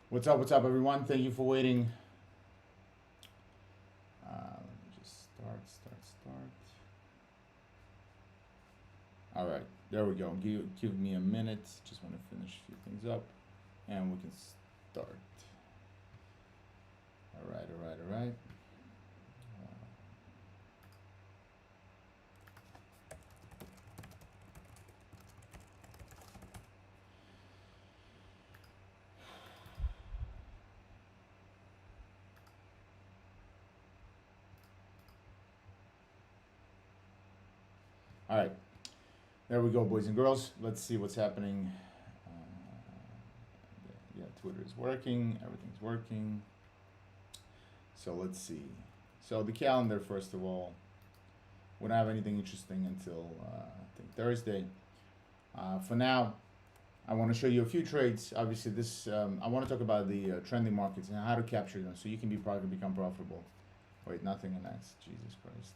What's up, everyone? Thank you for waiting. Let me just start. All right, there we go. Give me a minute. Just want to finish a few things up, and we can start. All right. All right, there we go, boys and girls. Let's see what's happening. Yeah, Twitter is working. Everything's working. So let's see. So the calendar, first of all, we don't have anything interesting until I think Thursday. For now, I want to show you a few trades. Obviously, this I want to talk about the trending markets and how to capture them so you can become profitable. Wait, nothing in that. Jesus Christ.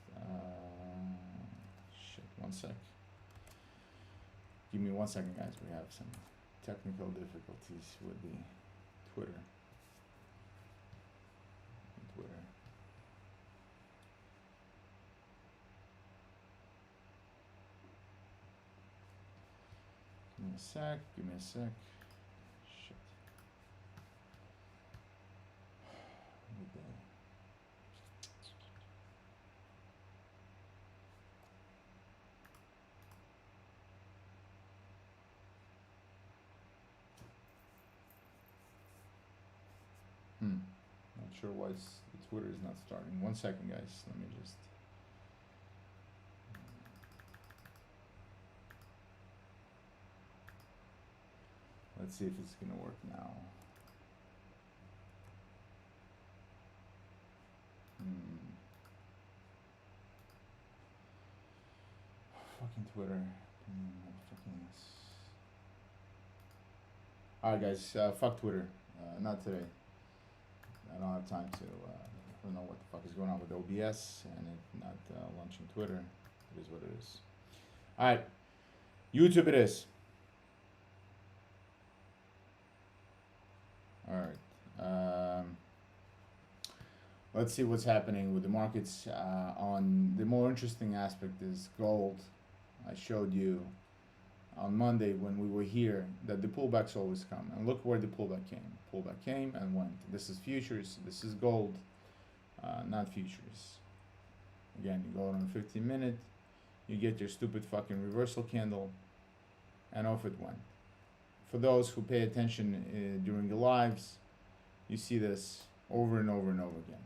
Shit, 1 sec. Give me 1 second, guys. We have some technical difficulties with the Twitter. Give me a sec. Shit. Not sure why the Twitter is not starting. 1 second, guys. Let me just. Let's see if it's gonna work now. Fucking Twitter. Alright, guys. Fuck Twitter. Not today. I don't have time to. I don't know what the fuck is going on with OBS and it not launching Twitter. It is what it is. Alright. YouTube it is. Alright. Let's see what's happening with the markets. On the more interesting aspect is gold. I showed you on Monday when we were here that the pullbacks always come. And look where the pullback came. Pullback came and went. This is futures. This is gold, not futures. Again, you go on a 15-minute. You get your stupid fucking reversal candle. And off it went. For those who pay attention during the lives, you see this over and over and over again.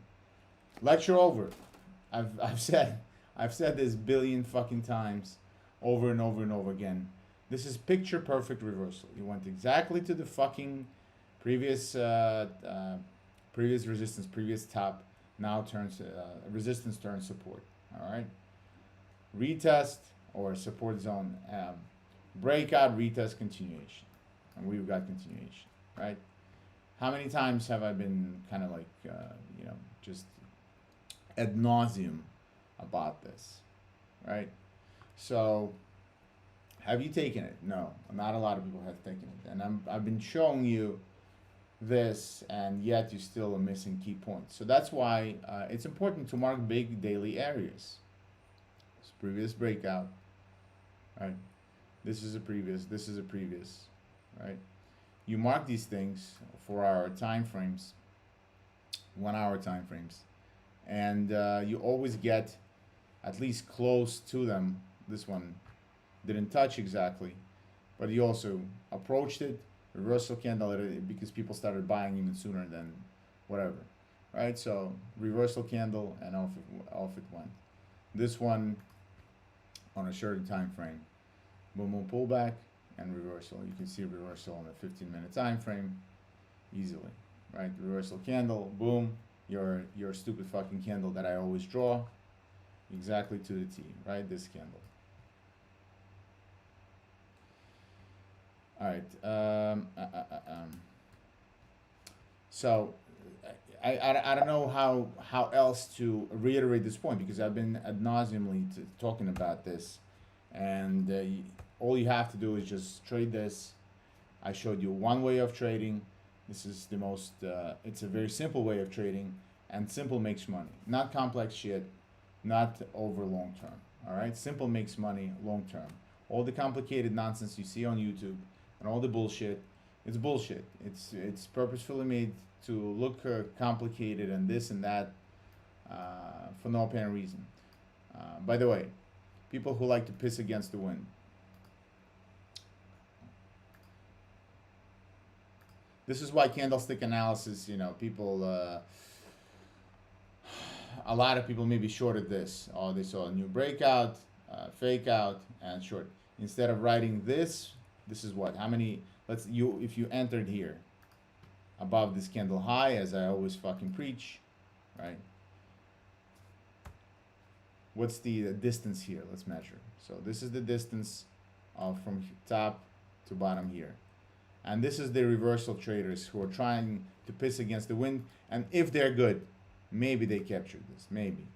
Lecture over. I've said this billion fucking times, over and over and over again. This is picture perfect reversal. You went exactly to the fucking previous resistance, previous top. Now turns resistance turns support. All right. Retest or support zone. Breakout, retest, continuation. And we've got continuation, right? How many times have I been kind of like, just ad nauseum about this, right? So, have you taken it? No, not a lot of people have taken it. And I've been showing you this, and yet you still are missing key points. So that's why it's important to mark big daily areas. This previous breakout, right? This is a previous, right? You mark these things for our time frames, 1 hour time frames, and you always get at least close to them. This one didn't touch exactly, but you also approached it, reversal candle, because people started buying even sooner than whatever, right? So reversal candle and off it went. This one on a shorter time frame, boom, pullback and reversal. You can see reversal on a 15-minute time frame easily, right? Reversal candle, boom, your stupid fucking candle that I always draw exactly to the T, right? This candle. All right. So I don't know how else to reiterate this point, because I've been ad nauseumly talking about this, and all you have to do is just trade this. I showed you one way of trading. This is the most, it's a very simple way of trading, and simple makes money. Not complex shit, not over long term. All right, simple makes money long term. All the complicated nonsense you see on YouTube and all the bullshit, it's bullshit. It's purposefully made to look complicated and this and that for no apparent reason. By the way, people who like to piss against the wind. This is why candlestick analysis, you know, people, a lot of people maybe shorted this. Oh, they saw a new breakout, fake out, and short. Instead of writing this is what? How many, if you entered here, above this candle high, as I always fucking preach, right? What's the distance here? Let's measure. So this is the distance from top to bottom here. And this is the reversal traders who are trying to piss against the wind. And if they're good, maybe they captured this, maybe.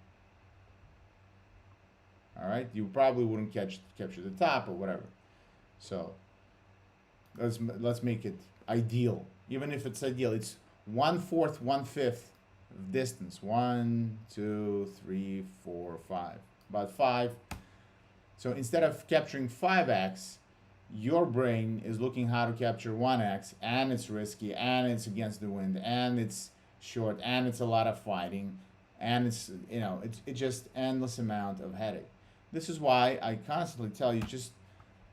All right, you probably wouldn't capture the top or whatever. So let's make it ideal. Even if it's ideal, it's 1/4, 1/5 distance. 1, 2, 3, 4, 5. About 5. So instead of capturing 5x, your brain is looking how to capture 1x, and it's risky, and it's against the wind, and it's short, and it's a lot of fighting, and it's, you know, it's just endless amount of headache. This is why I constantly tell you,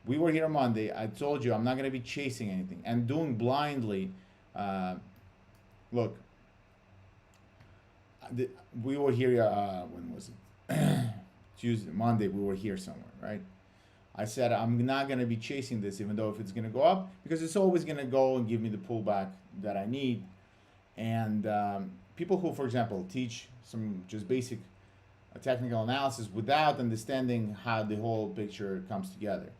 we were here Monday, I told you I'm not going to be chasing anything and doing blindly. Look, we were here, when was it? Tuesday, Monday, we were here somewhere, right? I said I'm not going to be chasing this, even though if it's going to go up, because it's always going to go and give me the pullback that I need. And people who, for example, teach some just basic technical analysis without understanding how the whole picture comes together,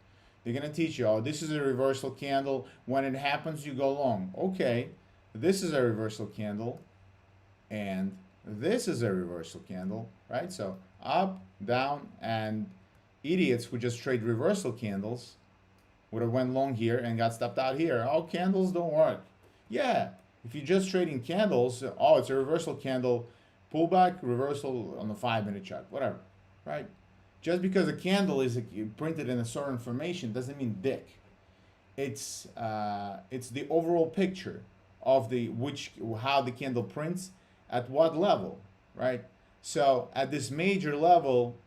they're going to teach you, oh, this is a reversal candle. When it happens, you go long. Okay, this is a reversal candle, and this is a reversal candle, right? So up, down, and idiots who just trade reversal candles would have went long here and got stopped out here. Oh, candles don't work. Yeah, if you're just trading candles, oh, it's a reversal candle, pullback, reversal on the 5-minute chart, whatever, right? Just because a candle is printed in a certain formation doesn't mean dick. It's the overall picture of how the candle prints at what level, right? So at this major level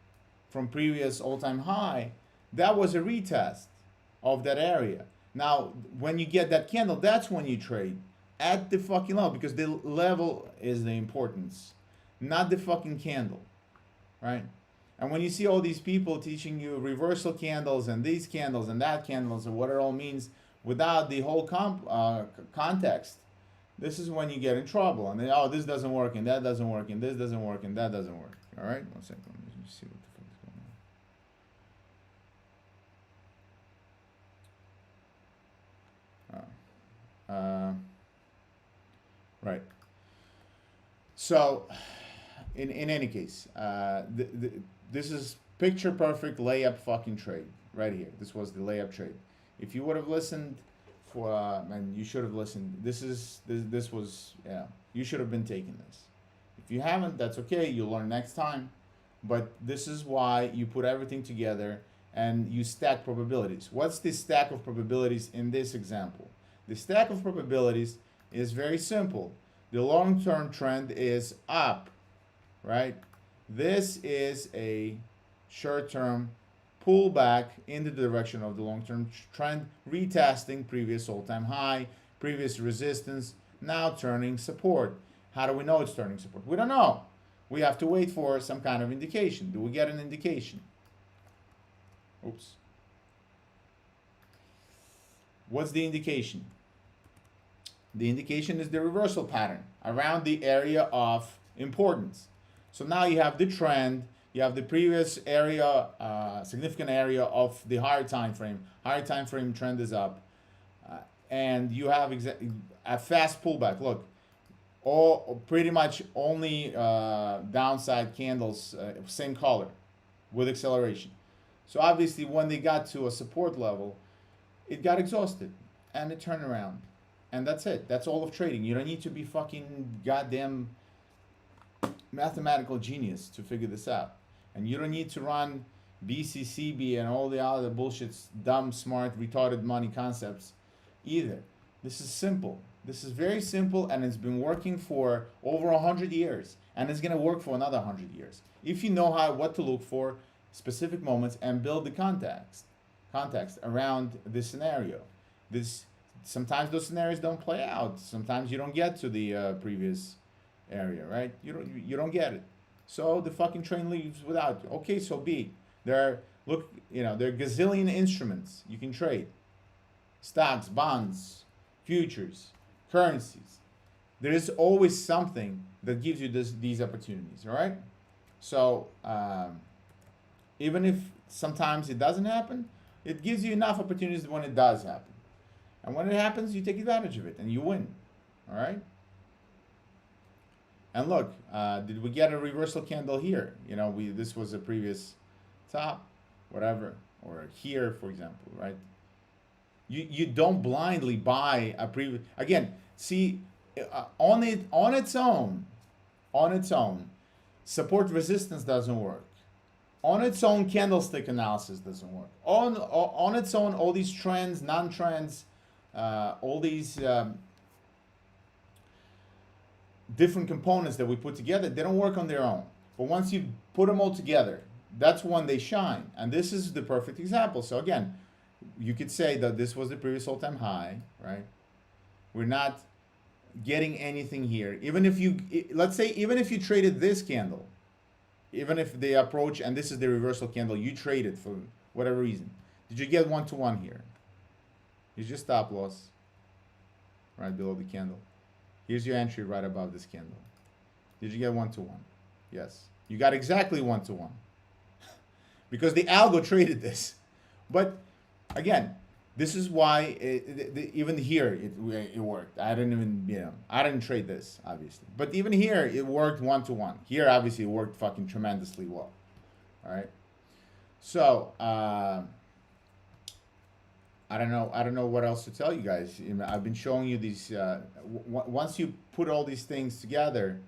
from previous all-time high, that was a retest of that area. Now, when you get that candle, that's when you trade at the fucking level, because the level is the importance, not the fucking candle, right? And when you see all these people teaching you reversal candles and these candles and that candles and what it all means without the whole context, this is when you get in trouble. And then, oh, this doesn't work, and that doesn't work, and this doesn't work, and that doesn't work. All right, 1 second. Let me see what the fuck is going on. Right. So, in any case, this is picture perfect layup fucking trade right here. This was the layup trade. If you would have listened and you should have listened. This was, yeah, you should have been taking this. If you haven't, that's okay. You'll learn next time. But this is why you put everything together and you stack probabilities. What's the stack of probabilities in this example? The stack of probabilities is very simple. The long-term trend is up, right? This is a short-term pullback in the direction of the long-term trend, retesting previous all-time high, previous resistance, now turning support. How do we know it's turning support? We don't know. We have to wait for some kind of indication. Do we get an indication? Oops. What's the indication? The indication is the reversal pattern around the area of importance. So now you have the trend, you have the previous area, significant area of the higher time frame. Higher time frame trend is up, and you have a fast pullback. Look, pretty much only downside candles, same color, with acceleration. So obviously, when they got to a support level, it got exhausted and it turned around. And that's it. That's all of trading. You don't need to be fucking goddamn mathematical genius to figure this out. And you don't need to run BCCB and all the other bullshit, dumb, smart, retarded money concepts either. This is simple. This is very simple, and it's been working for over 100 years, and it's going to work for another 100 years. If you know what to look for, specific moments, and build the context around this scenario. Sometimes those scenarios don't play out. Sometimes you don't get to the previous area, right? You don't get it. So the fucking train leaves without you. Okay, so be. There are gazillion instruments you can trade. Stocks, bonds, futures, currencies. There is always something that gives you these opportunities, all right? So even if sometimes it doesn't happen, it gives you enough opportunities when it does happen. And when it happens, you take advantage of it and you win, all right? And look, did we get a reversal candle here? This was a previous top, whatever, or here, for example, right? You don't blindly buy a previous. Again, see, on its own, support resistance doesn't work. On its own, candlestick analysis doesn't work. On its own, all these trends, non-trends, all these different components that we put together, they don't work on their own. But once you put them all together, that's when they shine. And this is the perfect example. So again, you could say that this was the previous all-time high, right? We're not getting anything here. Even if you traded this candle, even if they approach, and this is the reversal candle, you traded for whatever reason. Did you get 1-to-1 here? Here's your stop loss, right below the candle. Here's your entry right above this candle. Did you get 1-to-1? Yes. You got exactly 1-to-1. Because the algo traded this. But again, this is why even here it worked. I didn't trade this, obviously. But even here, it worked 1-to-1. Here, obviously, it worked fucking tremendously well. All right. So, I don't know what else to tell you guys. I've been showing you these. Once you put all these things together,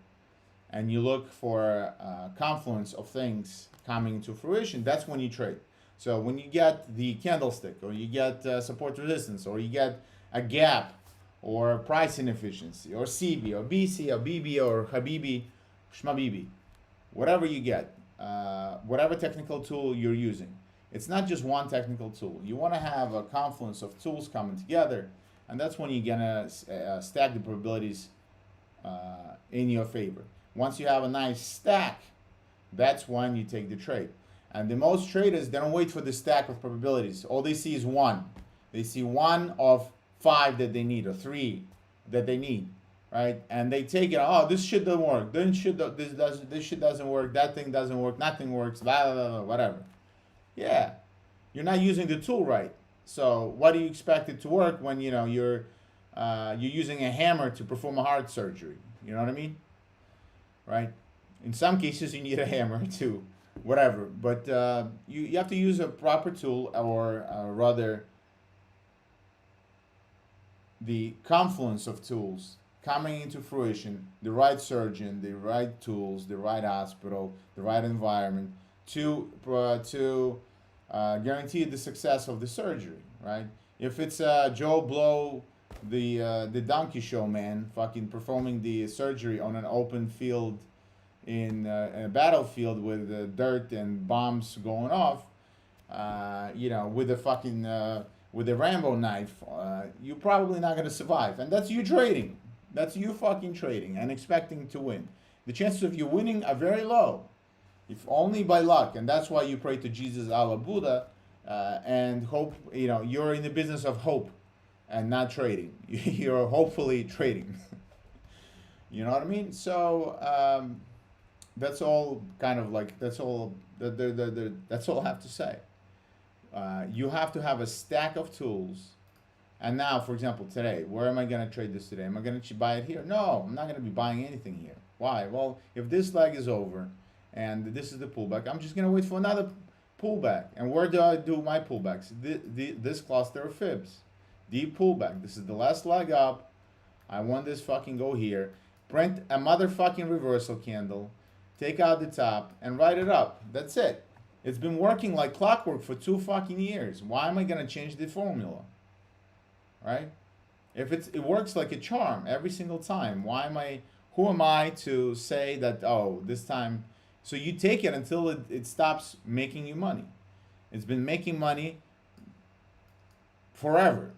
and you look for a confluence of things coming to fruition, that's when you trade. So when you get the candlestick, or you get support resistance, or you get a gap, or price inefficiency, or CB, or BC, or BB, or Habibi, Shmabibi, whatever you get, whatever technical tool you're using. It's not just one technical tool. You want to have a confluence of tools coming together, and that's when you're gonna stack the probabilities in your favor. Once you have a nice stack, that's when you take the trade. And the most traders, they don't wait for the stack of probabilities. All they see is one. They see one of 5 that they need, or 3 that they need, right? And they take it. Oh, this shit doesn't work. This shit doesn't work. That thing doesn't work. Nothing works. Blah, blah, blah, whatever. Yeah, you're not using the tool right. So what do you expect it to work when you're using a hammer to perform a heart surgery? You know what I mean? Right? In some cases, you need a hammer too. Whatever, but you have to use a proper tool, or rather the confluence of tools coming into fruition, the right surgeon, the right tools, the right hospital, the right environment to guarantee the success of the surgery, right? If it's Joe Blow, the donkey show man, fucking performing the surgery on an open field in a battlefield with dirt and bombs going off, with a fucking with a Rambo knife, you're probably not going to survive. And that's you trading. That's you fucking trading and expecting to win. The chances of you winning are very low, if only by luck. And that's why you pray to Jesus, Allah, Buddha, and hope. You're in the business of hope and not trading. You're hopefully trading. You know what I mean? So that's all kind of like, that's all that's all I have to say. You have to have a stack of tools. And now, for example, today, where am I going to trade this today? Am I going to buy it here? No, I'm not going to be buying anything here. Why? Well, if this leg is over and this is the pullback, I'm just going to wait for another pullback. And where do I do my pullbacks? This cluster of fibs. Deep pullback. This is the last leg up. I want this fucking go here. Print a motherfucking reversal candle. Take out the top and write it up. That's it. It's been working like clockwork for 2 fucking years. Why am I gonna change the formula? Right? If it works like a charm every single time, who am I to say that, oh, this time, so you take it until it stops making you money. It's been making money forever.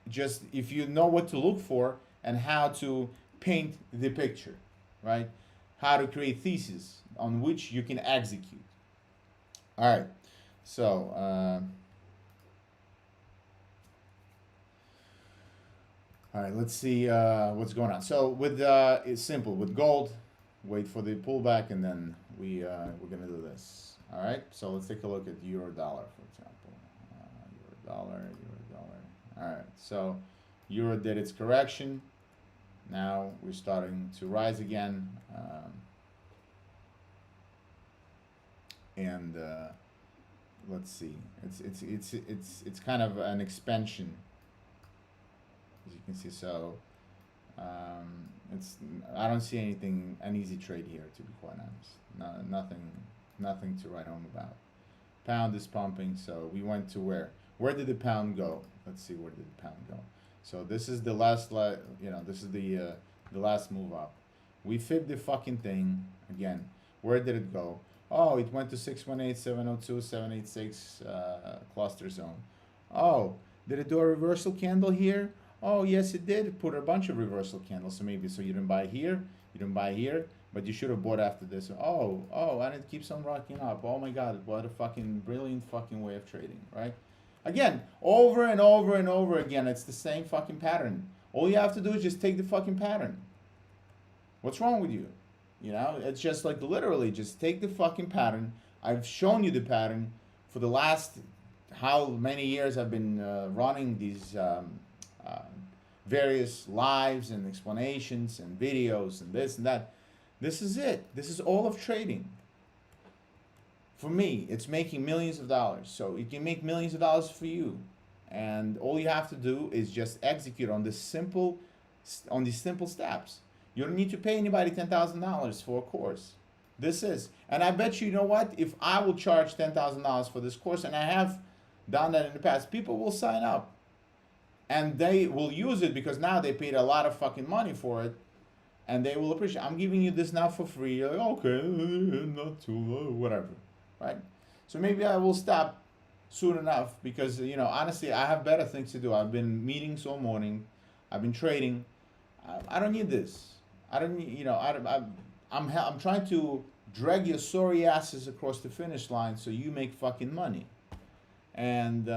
Just if you know what to look for and how to paint the picture, right? How to create thesis on which you can execute. All right, so all right, let's see what's going on. So with it's simple. With gold, wait for the pullback, and then we're gonna do this. All right. So let's take a look at euro dollar, for example. Euro dollar. All right. So euro did its correction. Now we're starting to rise again, and let's see. It's kind of an expansion, as you can see. So I don't see an easy trade here, to be quite honest. Nothing to write home about. Pound is pumping, so we went to where? Where did the pound go? Let's see, where did the pound go? So this is the last, this is the last move up. We fibbed the fucking thing again. Where did it go? Oh, it went to 618, 702, 786 cluster zone. Oh, did it do a reversal candle here? Oh, yes, it did. It put a bunch of reversal candles. So maybe, so you didn't buy here, you didn't buy here, but you should have bought after this. Oh, and it keeps on rocking up. Oh my God, what a fucking brilliant fucking way of trading, right? Again, over and over and over again, it's the same fucking pattern. All you have to do is just take the fucking pattern. What's wrong with you? You know, it's just like literally just take the fucking pattern. I've shown you the pattern for the last how many years I've been running these various lives and explanations and videos and this and that. This is it. This is all of trading. For me, it's making millions of dollars. So it can make millions of dollars for you. And all you have to do is just execute on these simple steps. You don't need to pay anybody $10,000 for a course. This is. And I bet you know what? If I will charge $10,000 for this course, and I have done that in the past, people will sign up. And they will use it because now they paid a lot of fucking money for it. And they will appreciate it. I'm giving you this now for free. You're like, okay, not too low, whatever. Right? So maybe I will stop soon enough because, you know, honestly, I have better things to do. I've been meetings all morning. I've been trading. I don't need this. I don't need, you know, I'm trying to drag your sorry asses across the finish line so you make fucking money. And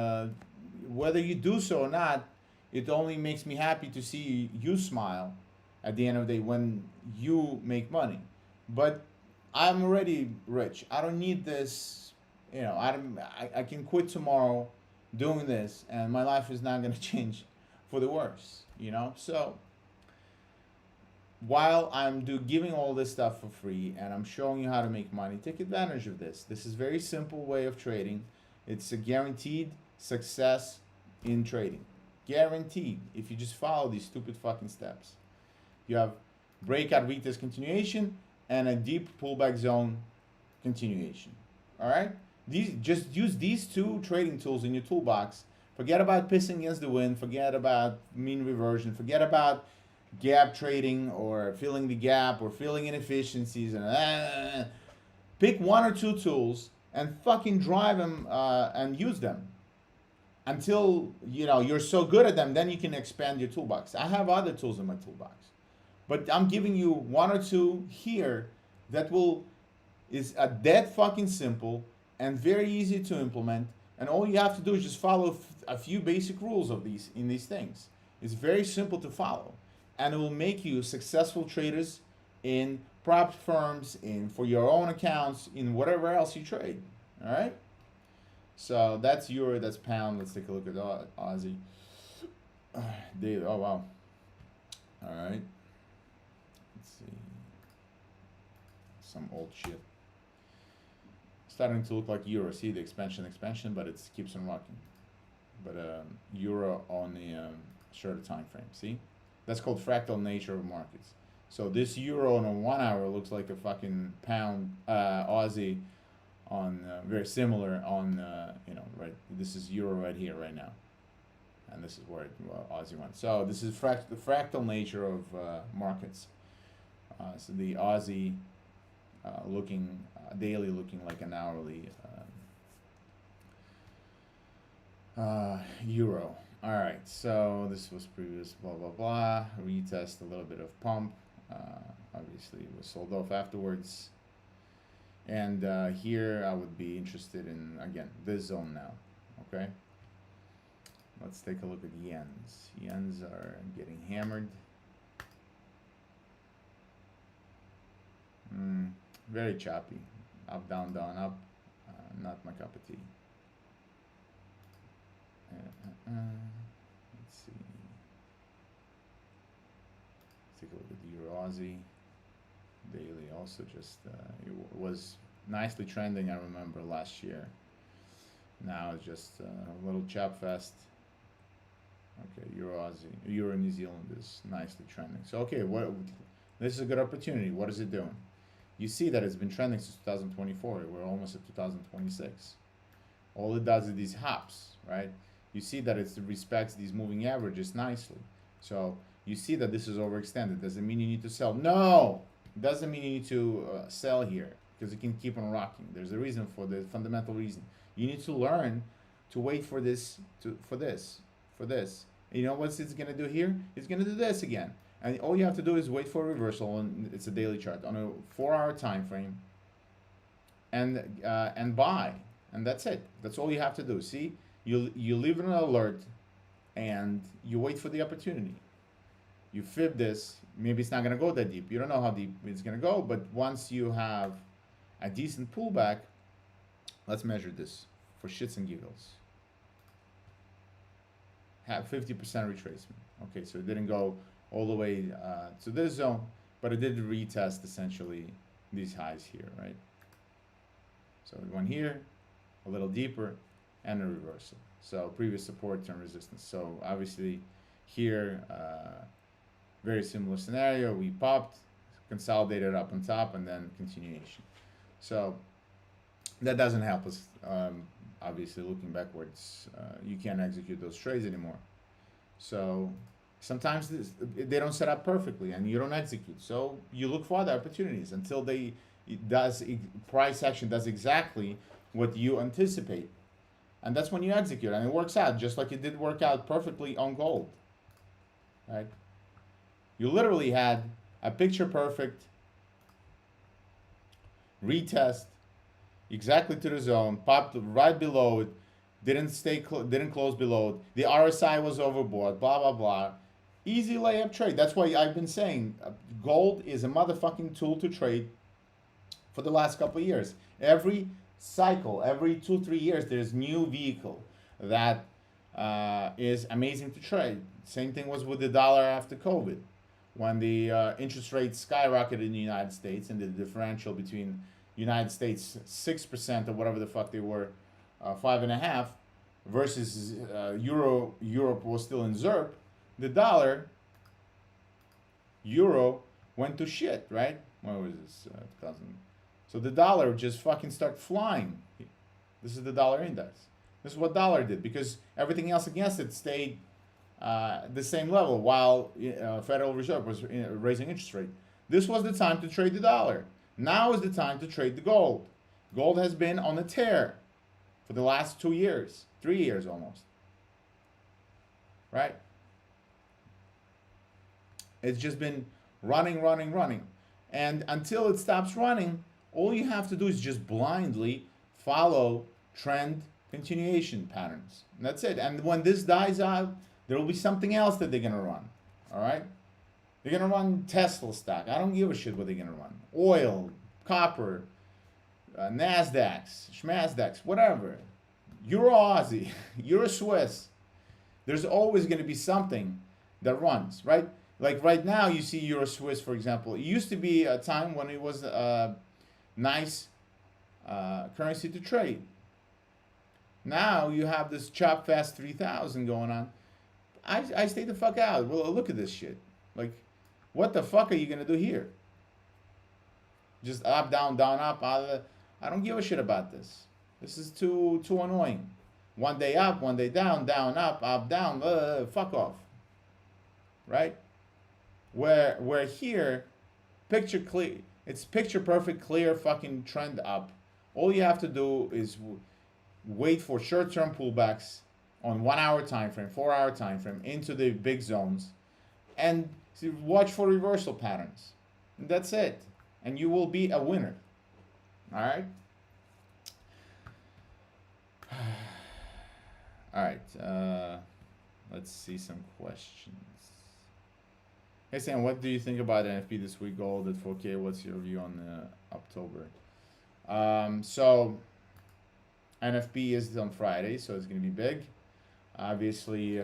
whether you do so or not, it only makes me happy to see you smile at the end of the day when you make money. But I'm already rich. I don't need this, you know, I can quit tomorrow doing this and my life is not going to change for the worse, you know? So while I'm giving all this stuff for free and I'm showing you how to make money, take advantage of this. This is a very simple way of trading. It's a guaranteed success in trading. Guaranteed, if you just follow these stupid fucking steps. You have breakout retest continuation and a deep pullback zone continuation. All right? Just use these two trading tools in your toolbox. Forget about pissing against the wind. Forget about mean reversion. Forget about gap trading or filling the gap or filling inefficiencies. And pick one or two tools and fucking drive them and use them until you know you're so good at them. Then you can expand your toolbox. I have other tools in my toolbox, but I'm giving you one or two here that is a dead fucking simple and very easy to implement. And all you have to do is just follow a few basic rules of these things. It's very simple to follow, and it will make you successful traders in prop firms, for your own accounts, in whatever else you trade. All right. So that's euro, that's pound. Let's take a look at Aussie. Daily. Oh wow. All right. Let's see. Some old shit. Starting to look like euro. See the expansion, but it keeps on rocking. But euro on the shorter time frame. See, That's called fractal nature of markets. So this euro on a 1 hour looks like a fucking pound Aussie on very similar on right. This is euro right here right now, and this is where Aussie went. So this is the fractal nature of markets. So the Aussie looking daily looking like an hourly euro. All right, so this was previous blah blah blah. Retest a little bit of pump. Obviously, it was sold off afterwards. And here I would be interested in, again, this zone now. Okay, let's take a look at yens. Yens are getting hammered. Very choppy. Up, down, down, up. Not my cup of tea. Let's see. Let's take a look at the Euro Aussie. Daily also just, it was nicely trending, I remember, last year. Now it's just a little chop fest. Okay, Euro Aussie, Euro New Zealand is nicely trending. So, okay, this is a good opportunity. What is it doing? You see that it's been trending since 2024. We're almost at 2026. All it does is these hops, right? You see that it respects these moving averages nicely. So you see that this is overextended. Does it mean you need to sell? No, it doesn't mean you need to sell here, because it can keep on rocking. There's a reason for the fundamental reason. You need to learn to wait for this, for this. And you know what it's going to do here? It's going to do this again. And all you have to do is wait for a reversal, and it's a daily chart on a 4-hour time frame, and buy, and that's it. That's all you have to do. See, you leave an alert, and you wait for the opportunity. You fib this. Maybe it's not going to go that deep. You don't know how deep it's going to go, but once you have a decent pullback, let's measure this for shits and giggles. Have 50% retracement. Okay, so it didn't go all the way to this zone, but it did retest essentially these highs here, right? So it went here, a little deeper, and a reversal. So previous support, turn resistance. So obviously here, very similar scenario. We popped, consolidated up on top, and then continuation. So that doesn't help us. Obviously, looking backwards, you can't execute those trades anymore. So sometimes they don't set up perfectly, and you don't execute. So you look for other opportunities until price action does exactly what you anticipate, and that's when you execute, and it works out just like it did work out perfectly on gold. Right? You literally had a picture perfect retest exactly to the zone, popped right below it, didn't close below it. The RSI was overbought, blah blah blah. Easy layup trade. That's why I've been saying gold is a motherfucking tool to trade for the last couple of years. Every cycle, every 2-3 years, there's new vehicle that is amazing to trade. Same thing was with the dollar after COVID, when the interest rates skyrocketed in the United States, and the differential between United States 6% or whatever the fuck they were, 5.5%, versus Europe was still in ZERP. The dollar, euro went to shit, right? What was this? 2000. So the dollar just fucking started flying. This is the dollar index. This is what dollar did, because everything else against it stayed the same level while Federal Reserve was raising interest rate. This was the time to trade the dollar. Now is the time to trade the gold. Gold has been on a tear for the last 2 years, 3 years almost. Right? It's just been running. And until it stops running, all you have to do is just blindly follow trend continuation patterns. And that's it. And when this dies out, there will be something else that they're going to run. All right? They're going to run Tesla stock. I don't give a shit what they're going to run. Oil, copper, NASDAQs, SMASDAQs, whatever. Euro Aussie, Euro Swiss. There's always going to be something that runs, right? Like right now, you see Euro Swiss, for example. It used to be a time when it was a nice currency to trade. Now you have this chop fast 3000 going on. I stay the fuck out. Well, look at this shit. Like, what the fuck are you gonna do here? Just up, down, down, up. I don't give a shit about this. This is too annoying. One day up, one day down, down, up, down. Fuck off. Right? Where here, picture clear. It's picture perfect, clear fucking trend up. All you have to do is wait for short-term pullbacks on 1 hour time frame, 4 hour time frame into the big zones, and watch for reversal patterns. And that's it. And you will be a winner. All right. All right. Let's see some questions. Hey Sam, what do you think about NFP this week? Gold at 4K. What's your view on October? So NFP is on Friday, so it's going to be big. Obviously,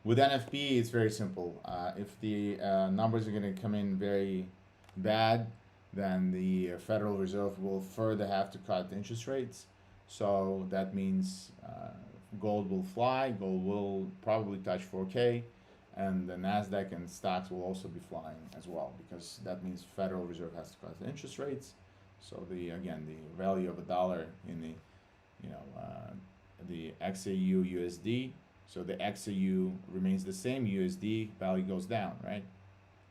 with NFP, it's very simple. If the numbers are going to come in very bad, then the Federal Reserve will further have to cut interest rates. So that means gold will fly, gold will probably touch 4K, and the NASDAQ and stocks will also be flying as well, because that means Federal Reserve has to cut the interest rates. So the value of a dollar in the XAU USD, so the XAU remains the same, USD value goes down, right?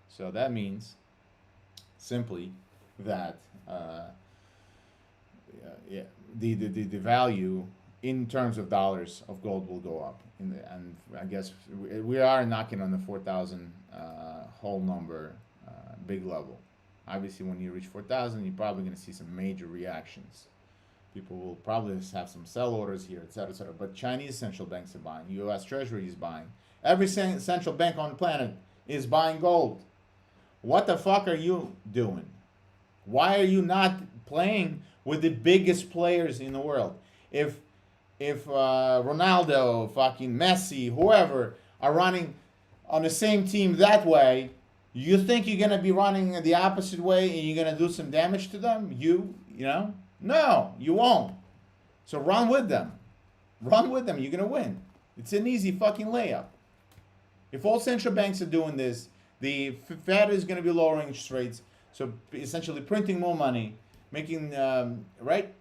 So that means simply that the value in terms of dollars of gold will go up. And I guess we are knocking on the 4,000 whole number, big level. Obviously, when you reach 4,000, you're probably going to see some major reactions. People will probably have some sell orders here, et cetera, et cetera. But Chinese central banks are buying. U.S. Treasury is buying. Every central bank on the planet is buying gold. What the fuck are you doing? Why are you not playing with the biggest players in the world? If Ronaldo, fucking Messi, whoever are running on the same team that way, you think you're gonna be running the opposite way and you're gonna do some damage to them? You know? No, you won't. So run with them. Run with them. You're gonna win. It's an easy fucking layup. If all central banks are doing this, the Fed is gonna be lowering interest rates, so essentially printing more money, making right.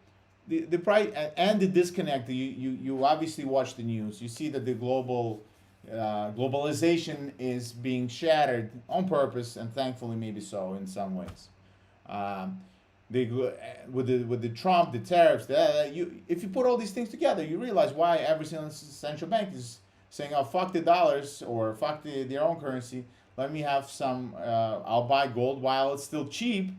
The price and the disconnect. You obviously watch the news. You see that the globalization is being shattered on purpose, and thankfully maybe so in some ways. With the Trump, the tariffs, if you put all these things together, you realize why every single central bank is saying, "Oh, fuck the dollars," or "Fuck their own currency. Let me have some. I'll buy gold while it's still cheap."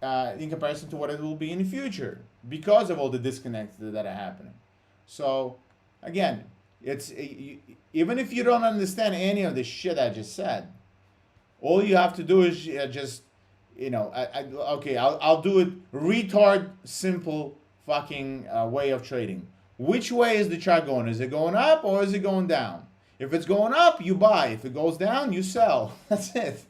In comparison to what it will be in the future, because of all the disconnects that are happening. So, again, it's even if you don't understand any of the shit I just said, all you have to do is just, I'll do it retard simple fucking way of trading. Which way is the chart going? Is it going up or is it going down? If it's going up, you buy. If it goes down, you sell. That's it.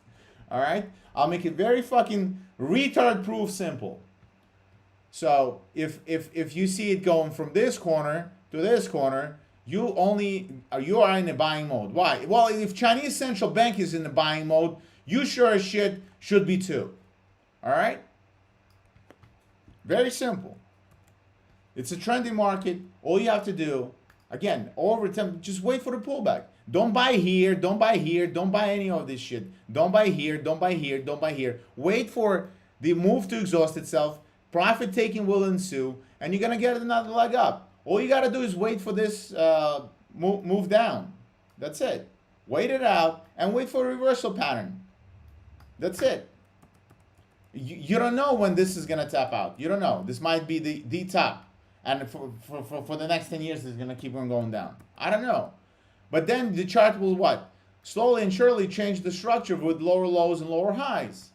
All right? I'll make it very fucking retard proof simple. So if you see it going from this corner to this corner, you are in the buying mode. Why? Well, if Chinese central bank is in the buying mode, you sure as shit should be too. All right? Very simple. It's a trendy market. All you have to do, again, over time, just wait for the pullback. Don't buy here, don't buy here, don't buy any of this shit. Don't buy here, don't buy here, don't buy here. Wait for the move to exhaust itself. Profit taking will ensue, and you're gonna get another leg up. All you gotta do is wait for this move down. That's it. Wait it out and wait for a reversal pattern. That's it. You don't know when this is gonna tap out. You don't know. This might be the top, and for the next 10 years, it's gonna keep on going down. I don't know. But then the chart will what? Slowly and surely change the structure with lower lows and lower highs.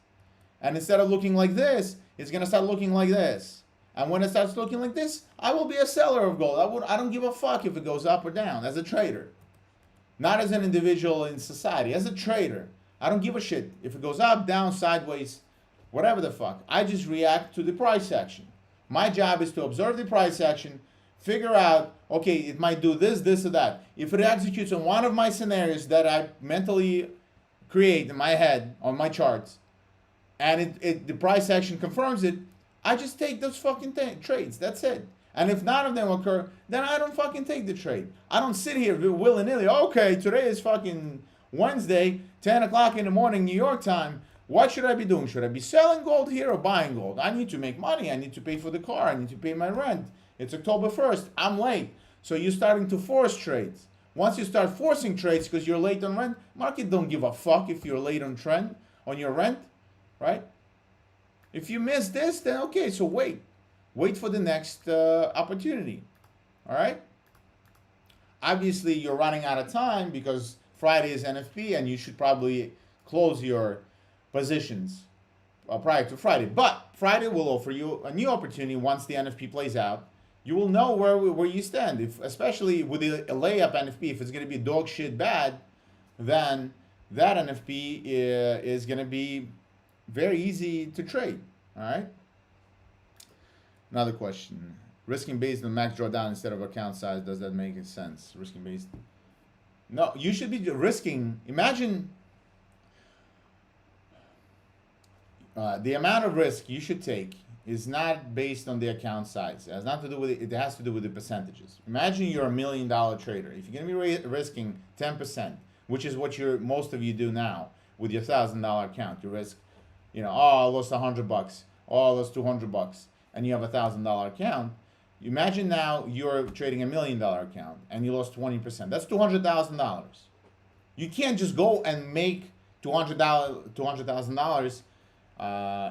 And instead of looking like this, it's going to start looking like this. And when it starts looking like this, I will be a seller of gold. I don't give a fuck if it goes up or down as a trader. Not as an individual in society. As a trader, I don't give a shit if it goes up, down, sideways, whatever the fuck. I just react to the price action. My job is to observe the price action, figure out okay, it might do this, this, or that. If it executes on one of my scenarios that I mentally create in my head on my charts, and the price action confirms it, I just take those fucking trades. That's it. And if none of them occur, then I don't fucking take the trade. I don't sit here willy-nilly. Okay, today is fucking Wednesday, 10 o'clock in the morning, New York time. What should I be doing? Should I be selling gold here or buying gold? I need to make money. I need to pay for the car. I need to pay my rent. It's October 1st. I'm late. So you're starting to force trades. Once you start forcing trades because you're late on rent, market don't give a fuck if you're late on your rent, right? If you miss this, then okay, so wait. Wait for the next opportunity, all right? Obviously, you're running out of time because Friday is NFP and you should probably close your positions prior to Friday. But Friday will offer you a new opportunity once the NFP plays out. You will know where you stand. If, especially with a layup NFP, if it's going to be dog shit bad, then that NFP is going to be very easy to trade, all right? Another question. Risking based on max drawdown instead of account size, does that make sense? Risking based? No, you should be risking. Imagine the amount of risk you should take is not based on the account size. It has nothing to do with it. It has to do with the percentages. Imagine you're $1 million trader. If you're going to be risking 10%, which is what most of you do now with your $1,000 account, you risk, oh, I lost $100. Oh, I lost $200. And you have $1,000 account, imagine now you're trading $1 million account and you lost 20%. That's $200,000. You can't just go and make $200,000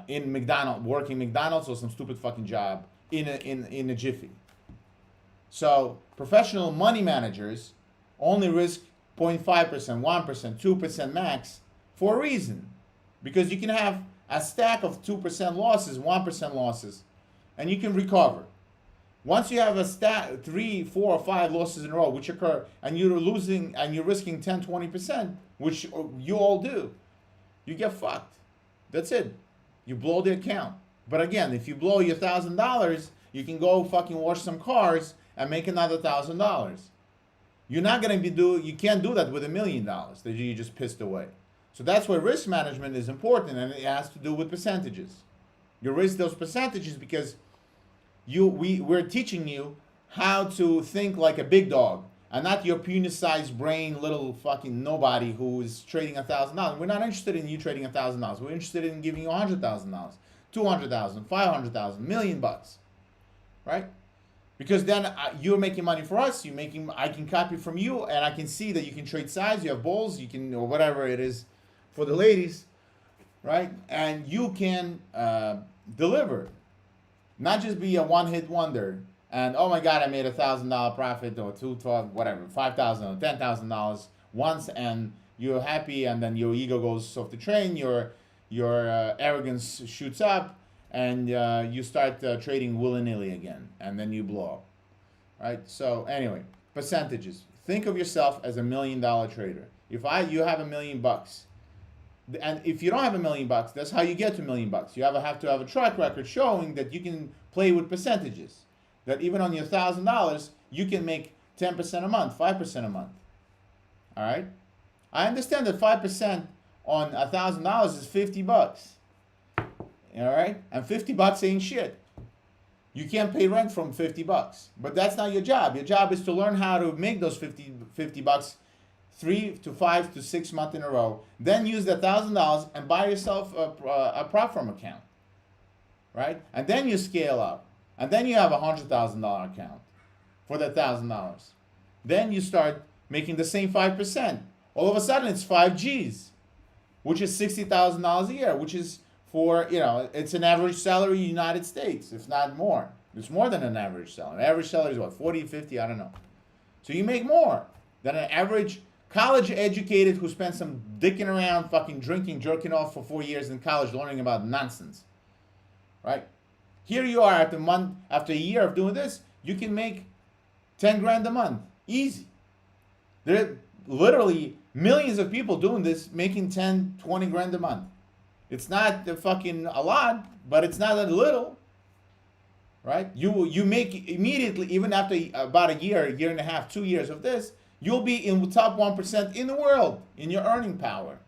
in McDonald's, working McDonald's or some stupid fucking job in a jiffy. So professional money managers only risk 0.5%, 1%, 2% max for a reason, because you can have a stack of 2% losses, 1% losses, and you can recover. Once you have a stack, 3, 4, or 5 losses in a row, which occur, and you're losing, and you're risking 10, 20%, which you all do, you get fucked. That's it. You blow the account. But again, if you blow your $1,000, you can go fucking wash some cars and make another $1,000. You're not gonna you can't do that with $1 million that you just pissed away. So that's why risk management is important, and it has to do with percentages. You risk those percentages because we're teaching you how to think like a big dog and not your penis-sized brain little fucking nobody who is trading $1,000. We're not interested in you trading $1,000. We're interested in giving you $100,000, $200,000, $500,000, $1 million, right? Because then you're making money for us. I can copy from you, and I can see that you can trade size. You have balls. You can, or whatever it is for the ladies, right? And you can deliver. Not just be a one-hit wonder and, oh my God, I made $1,000 profit or whatever, $5,000 or $10,000 once, and you're happy, and then your ego goes off the train, your arrogance shoots up, and you start trading willy-nilly again, and then you blow up, right? So anyway, percentages. Think of yourself as $1 million trader. If you have $1 million, and if you don't have $1 million, that's how you get to $1 million. You have to have a track record showing that you can play with percentages. That even on your $1,000, you can make 10% a month, 5% a month. All right? I understand that 5% on $1,000 is $50. All right? And $50 ain't shit. You can't pay rent from $50. But that's not your job. Your job is to learn how to make those $50 3 to 5 to 6 months in a row, then use the $1,000 and buy yourself a prop firm account, right? And then you scale up, and then you have a $100,000 account for that $1,000. Then you start making the same 5%. All of a sudden, it's 5 Gs, which is $60,000 a year, which is for, it's an average salary in the United States, if not more. It's more than an average salary. Average salary is what, 40, 50, I don't know. So you make more than an average college educated who spent some dicking around, fucking drinking, jerking off for 4 years in college learning about nonsense, right? Here you are after a year of doing this, you can make 10 grand a month, easy. There are literally millions of people doing this, making 10, 20 grand a month. It's not fucking a lot, but it's not a little. right? You make immediately, even after about a year and a half, 2 years of this, you'll be in the top 1% in the world in your earning power,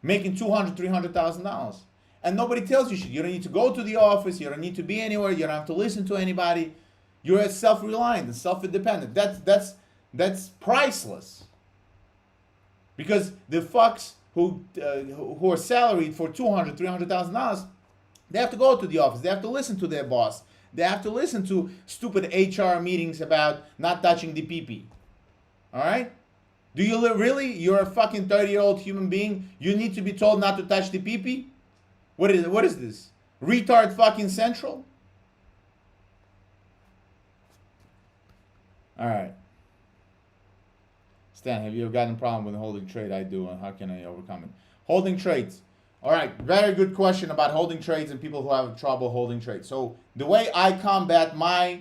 making $200,000-$300,000. And nobody tells you shit. You don't need to go to the office. You don't need to be anywhere. You don't have to listen to anybody. You're self-reliant and self-independent. That's priceless. Because the fucks who are salaried for $200,000-$300,000, they have to go to the office. They have to listen to their boss. They have to listen to stupid HR meetings about not touching the pee-pee. All right? Do you really? You're a fucking 30-year-old human being. You need to be told not to touch the pee-pee? What is this? Retard fucking central? All right. Stan, have you ever gotten a problem with holding trade? I do, and how can I overcome it? Holding trades. All right, very good question about holding trades and people who have trouble holding trades. So the way I combat my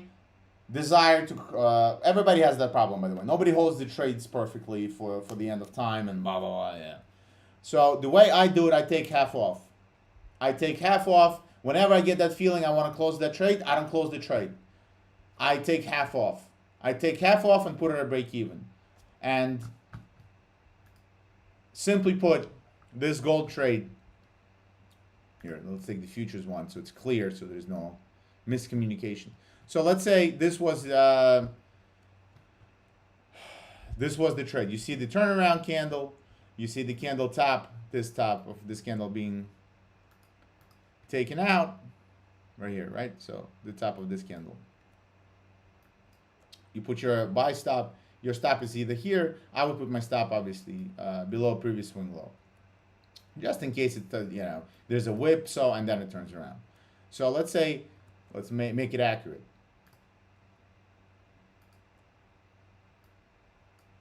desire to, everybody has that problem, by the way. Nobody holds the trades perfectly for the end of time and blah, blah, blah, yeah. So the way I do it, I take half off. I take half off. Whenever I get that feeling I want to close that trade, I don't close the trade. I take half off. I take half off and put it at break even. And simply put, this gold trade, here, let's take the futures one so it's clear, so there's no miscommunication. So let's say this was the trade. You see the turnaround candle, you see the candle top, this top of this candle being taken out right here, right? So the top of this candle. You put your buy stop. Your stop is either here. I would put my stop obviously below previous swing low, just in case it there's a whip. So and then it turns around. So let's say let's make it accurate.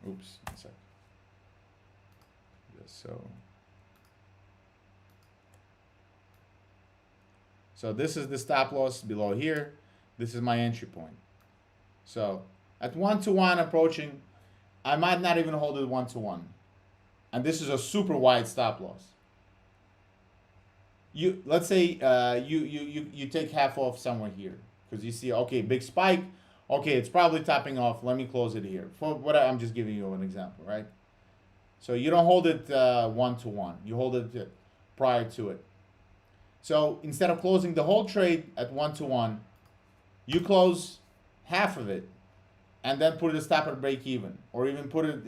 Oops, one sec. Just so. So this is the stop loss below here. This is my entry point. So at 1-to-1 approaching, I might not even hold it 1-to-1. And this is a super wide stop loss. Let's say you take half off somewhere here because you see, okay, big spike. Okay, it's probably topping off. Let me close it here. For what I'm just giving you an example, right? So you don't hold it 1-to-1. You hold it prior to it. So instead of closing the whole trade at 1-to-1, you close half of it and then put it a stop at break even, or even put it.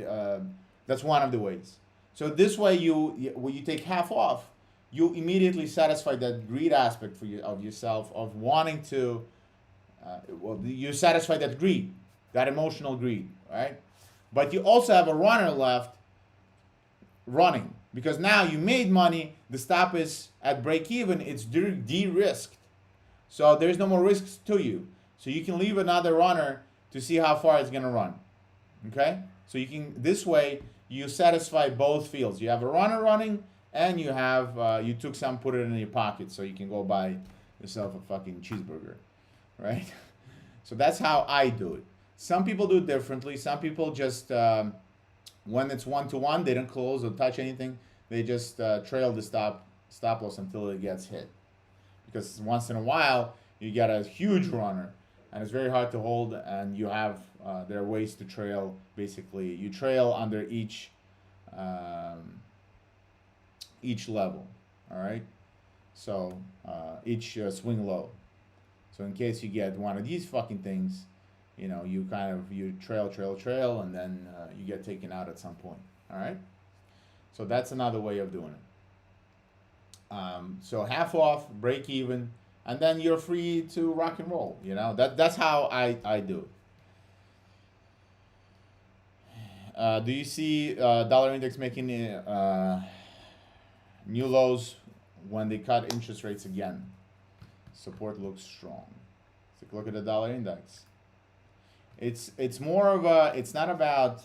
That's one of the ways. So this way, when you take half off, you immediately satisfy that greed aspect of yourself of wanting to. You satisfy that greed, that emotional greed, right? But you also have a runner left running because now you made money. The stop is at break even. It's de-risked, so there's no more risks to you. So you can leave another runner to see how far it's gonna run. Okay, so you can this way you satisfy both fields. You have a runner running, and you have you took some, put it in your pocket, so you can go buy yourself a fucking cheeseburger, right? So that's how I do it. Some people do it differently. Some people just when it's 1-to-1, they don't close or touch anything. They just trail the stop loss until it gets hit, because once in a while you get a huge runner. And it's very hard to hold, and you have there are ways to trail. Basically, you trail under each level. All right, so each swing low. So in case you get one of these fucking things, you trail, and then you get taken out at some point. All right, so that's another way of doing it. So half off, break even. And then you're free to rock and roll. That's how I do it. Do you see dollar index making new lows when they cut interest rates again? Support looks strong. Let's take a look at the dollar index. It's more of a. It's not about.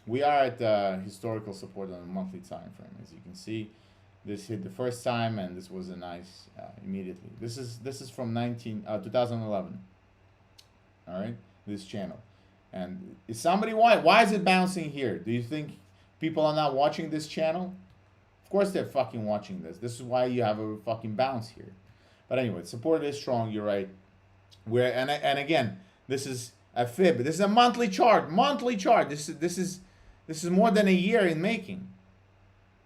We are at historical support on a monthly time frame, as you can see. This hit the first time, and this was a nice immediately. This is from 2011. All right, this channel, and is somebody why is it bouncing here? Do you think people are not watching this channel? Of course they're fucking watching this. This is why you have a fucking bounce here. But anyway, support is strong. You're right. And again, this is a fib. This is a monthly chart. Monthly chart. This is more than a year in making,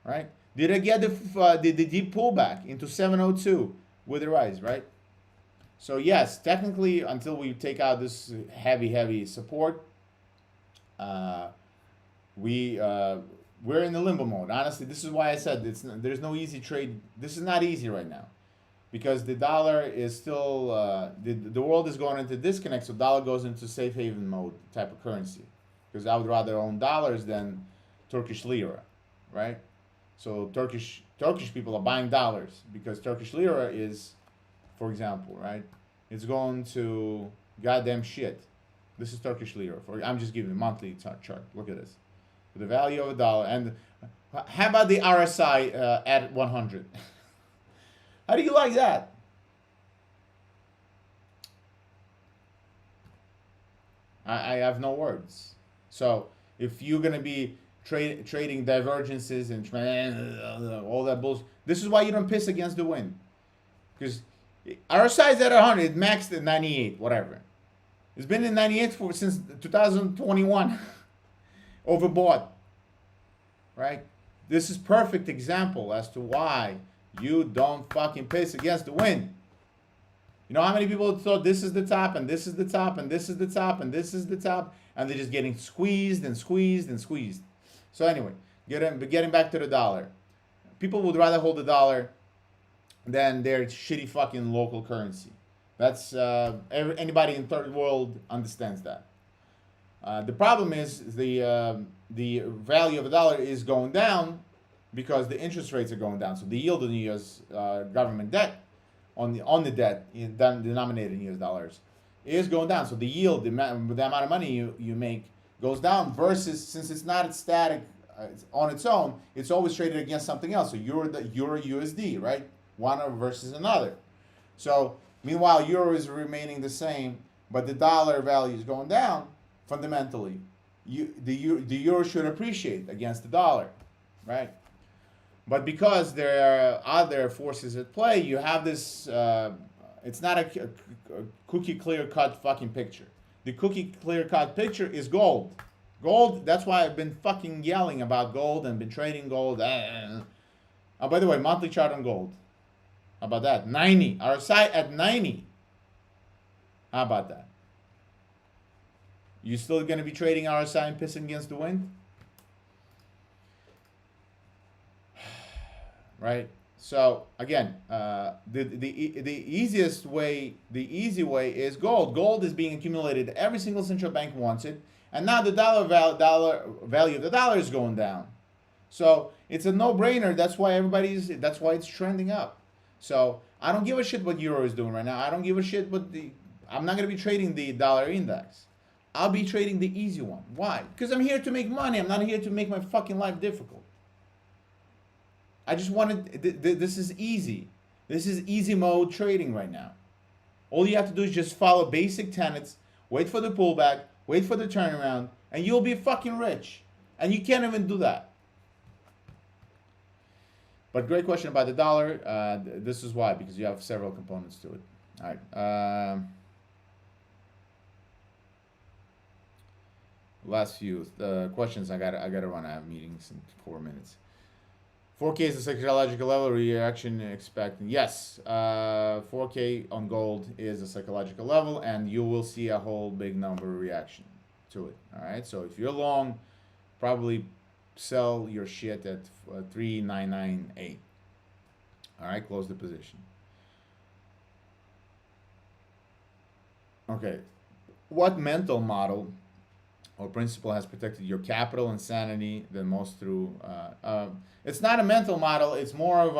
right? Did I get the deep pullback into 702 with the rise, right? So yes, technically, until we take out this heavy support, we're in the limbo mode. Honestly, this is why I said there's no easy trade. This is not easy right now, because the dollar is still the world is going into disconnect. So dollar goes into safe haven mode type of currency, because I would rather own dollars than Turkish lira, right? So Turkish people are buying dollars because Turkish lira is, for example, right? It's going to goddamn shit. This is Turkish lira. I'm just giving a monthly chart. Look at this. The value of a dollar. And how about the RSI at 100? How do you like that? I have no words. So if you're going to be trading divergences and all that bullshit, this is why you don't piss against the wind. Because RSI is at 100. It maxed at 98, whatever. It's been in 98 since 2021. Overbought. Right? This is perfect example as to why you don't fucking piss against the wind. You know how many people thought this is the top and this is the top and this is the top and this is the top, and they're just getting squeezed and squeezed and squeezed. So anyway, getting back to the dollar. People would rather hold the dollar than their shitty fucking local currency. That's anybody in third world understands that. The problem is the value of the dollar is going down because the interest rates are going down. So the yield on the U.S. Government debt on the debt denominated in U.S. dollars is going down. So the yield, the amount of money you make goes down, versus since it's not static on its own, it's always traded against something else. So euro USD, right? One versus another. So meanwhile, euro is remaining the same, but the dollar value is going down. Fundamentally, the euro should appreciate against the dollar, right? But because there are other forces at play, you have this. It's not a cookie clear cut fucking picture. The cookie clear cut picture is gold. Gold. That's why I've been fucking yelling about gold and been trading gold. Oh, by the way, monthly chart on gold. How about that? 90. RSI at 90. How about that? You still going to be trading RSI and pissing against the wind? Right? So again, the easiest way, the easy way is gold. Gold is being accumulated. Every single central bank wants it, and now the dollar value of the dollar is going down. So it's a no-brainer. That's why that's why it's trending up. So I don't give a shit what euro is doing right now. I don't give a shit what I'm not going to be trading the dollar index. I'll be trading the easy one. Why? Because I'm here to make money. I'm not here to make my fucking life difficult. I just wanted, this is easy. This is easy mode trading right now. All you have to do is just follow basic tenets, wait for the pullback, wait for the turnaround, and you'll be fucking rich. And you can't even do that. But great question about the dollar. This is why, because you have several components to it. All right. Last few questions. I gotta run. I have meetings in 4 minutes. 4K is the psychological level reaction expecting. Yes, 4K on gold is a psychological level, and you will see a whole big number reaction to it. All right. So if you're long, probably sell your shit at 3,998. All right. Close the position. Okay. What mental model or principle has protected your capital and sanity the most through it's not a mental model, it's more of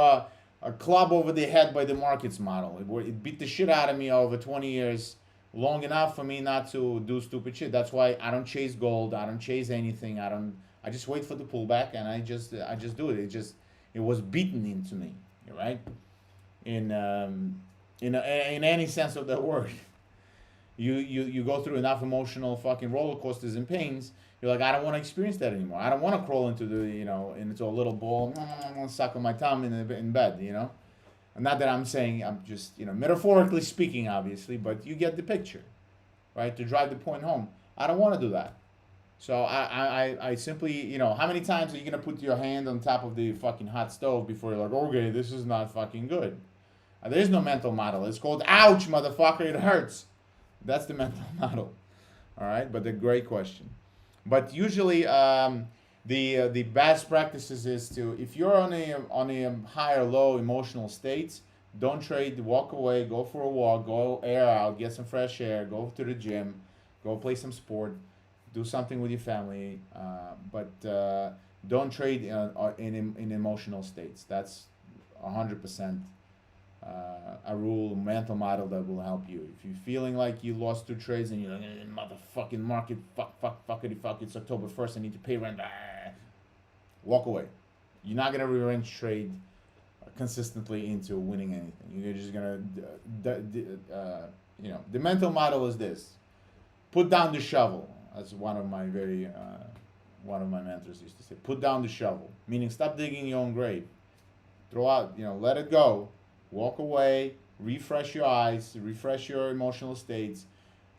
a club over the head by the markets model. It beat the shit out of me over 20 years, long enough for me not to do stupid shit. That's why I don't chase gold, I don't chase anything, I just wait for the pullback, and I just do it. It was beaten into me, right? In any sense of the word. You go through enough emotional fucking roller coasters and pains, you're like, I don't want to experience that anymore. I don't want to crawl into into a little ball, suck on my thumb in bed, Not that I'm saying, I'm just, metaphorically speaking, obviously, but you get the picture, right? To drive the point home. I don't want to do that. So I simply, how many times are you going to put your hand on top of the fucking hot stove before you're like, okay, this is not fucking good? There is no mental model. It's called, ouch, motherfucker, it hurts. That's the mental model. All right, but a great question. But usually, the best practices is to, if you're on a high or low emotional states, don't trade. Walk away. Go for a walk. Go air out. Get some fresh air. Go to the gym. Go play some sport. Do something with your family. But don't trade in emotional states. That's 100%. A rule, mental model that will help you. If you're feeling like you lost 2 trades and you're like, motherfucking market, fuckity fuck, it's October 1st, I need to pay rent, walk away. You're not gonna re-range trade consistently into winning anything. You're just gonna, the mental model is this: put down the shovel. That's one of my mentors used to say. Put down the shovel, meaning stop digging your own grave. Throw out, let it go. Walk away, refresh your eyes, refresh your emotional states,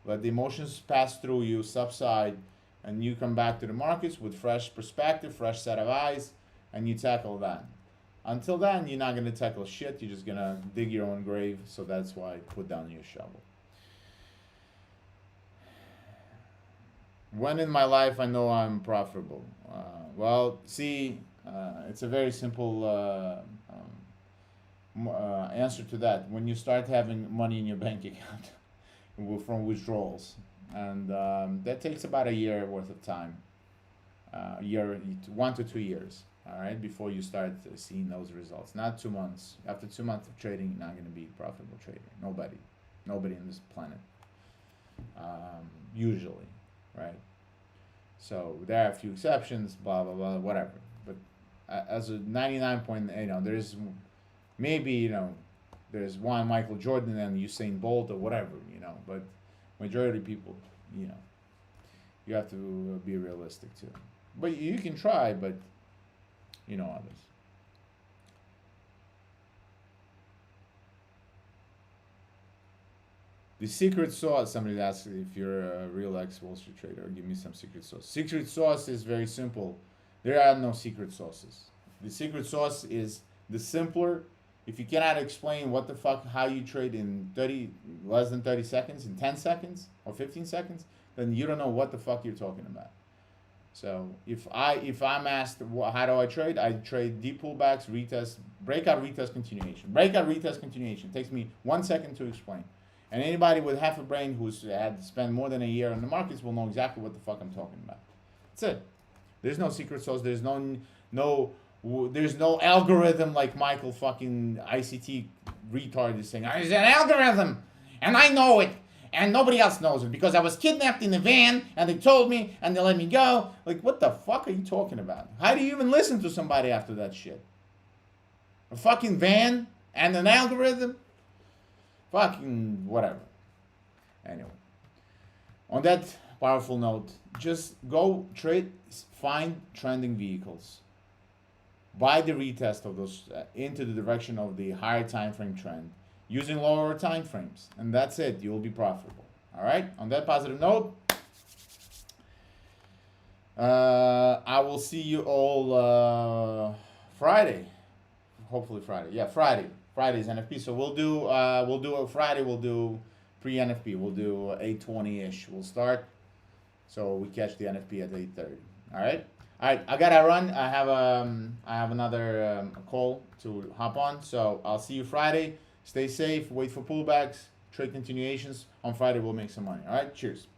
let the emotions pass through you, subside, and you come back to the markets with fresh perspective, fresh set of eyes, and you tackle that. Until then, you're not going to tackle shit, you're just going to dig your own grave, so that's why I put down your shovel. When in my life I know I'm profitable? It's a very simple answer to that. When you start having money in your bank account from withdrawals, and that takes about a year worth of time, 1 to 2 years, all right, before you start seeing those results. Not 2 months. After 2 months of trading, you're not going to be a profitable trader. Nobody on this planet, usually, right? So there are a few exceptions, blah blah blah, whatever. But as a 99.8, there's maybe, there's one Michael Jordan and Usain Bolt or whatever, but majority of people, you have to be realistic too. But you can try, but others. The secret sauce, somebody asked if you're a real ex-Wall Street trader, give me some secret sauce. Secret sauce is very simple. There are no secret sauces. The secret sauce is the simpler. If you cannot explain what the fuck, how you trade in less than 30 seconds, in 10 seconds or 15 seconds, then you don't know what the fuck you're talking about. So if I'm asked how do I trade deep pullbacks, retest, breakout, retest, continuation. Breakout, retest, continuation. It takes me 1 second to explain. And anybody with half a brain who's had spent more than a year in the markets will know exactly what the fuck I'm talking about. That's it. There's no secret sauce. There's no algorithm like Michael fucking ICT retard is saying. There's an algorithm, and I know it, and nobody else knows it because I was kidnapped in a van, and they told me, and they let me go. Like, what the fuck are you talking about? How do you even listen to somebody after that shit? A fucking van and an algorithm? Fucking whatever. Anyway, on that powerful note, just go trade, find trending vehicles. Buy the retest of those into the direction of the higher time frame trend using lower time frames, and that's it. You will be profitable. All right. On that positive note, I will see you all Friday. Hopefully Friday. Yeah, Friday. Friday's NFP. So we'll do a Friday. We'll do pre-NFP. We'll do 8:20ish. We'll start. So we catch the NFP at 8:30. All right. All right, I gotta run. I have another call to hop on. So I'll see you Friday. Stay safe. Wait for pullbacks. Trade continuations. On Friday, we'll make some money. All right. Cheers.